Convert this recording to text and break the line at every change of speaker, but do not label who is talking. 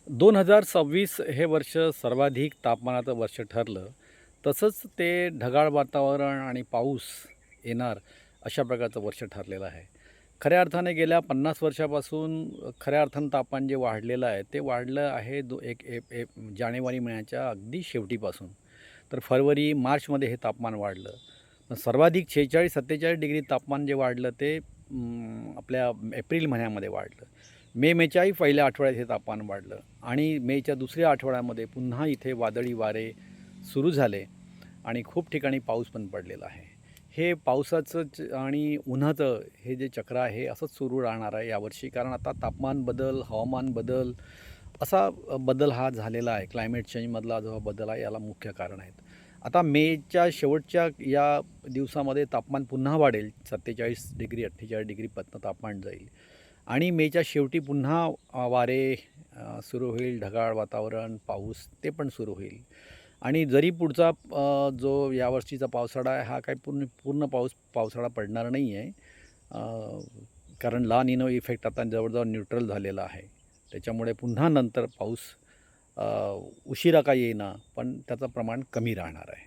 2026 हे वर्ष सर्वाधिक तापमानाचं वर्ष ठरलं. तसंच ते ढगाळ वातावरण आणि पाऊस येणार अशा प्रकारचं वर्ष ठरलेलं आहे. खऱ्या अर्थाने गेल्या 50 वर्षापासून खऱ्या अर्थानं तापमान जे वाढलेलं आहे ते वाढलं आहे जानेवारी महिन्याच्या अगदी शेवटीपासून. तर फरवरी मार्चमध्ये हे तापमान वाढलं. पण सर्वाधिक 46-47 डिग्री तापमान जे वाढलं ते आपल्या एप्रिल महिन्यामध्ये वाढलं. मेच्याही पहिल्या आठवड्यात हे तापमान वाढलं आणि मेच्या दुसऱ्या आठवड्यामध्ये पुन्हा इथे वादळी वारे सुरू झाले आणि खूप ठिकाणी पाऊस पण पडलेला आहे. हे पावसाचं आणि उन्हाचं हे जे चक्र आहे असंच सुरू राहणार आहे यावर्षी, कारण आता तापमान बदल, हवामान बदल असा बदल हा झालेला आहे. क्लायमेट चेंजमधला जो बदल आहे याला मुख्य कारण आहेत. आता मेच्या शेवटच्या या दिवसामध्ये तापमान पुन्हा वाढेल. 47 डिग्री 48 डिग्रीपर्यंत तापमान जाईल आणि मेच्या शेवटी पुन्हा वारे सुरू होईल, ढगाळ वातावरण, पाऊस ते पण सुरू होईल. आणि जरी पुढचा जो यावर्षीचा पावसाळा आहे हा काही पूर्ण पावसाळा पडणार नाही आहे, कारण ला निनो इफेक्ट आता जवळजवळ न्यूट्रल झालेला आहे. त्याच्यामुळे पुन्हा नंतर पाऊस उशिरा का येईना पण त्याचं प्रमाण कमी राहणार आहे.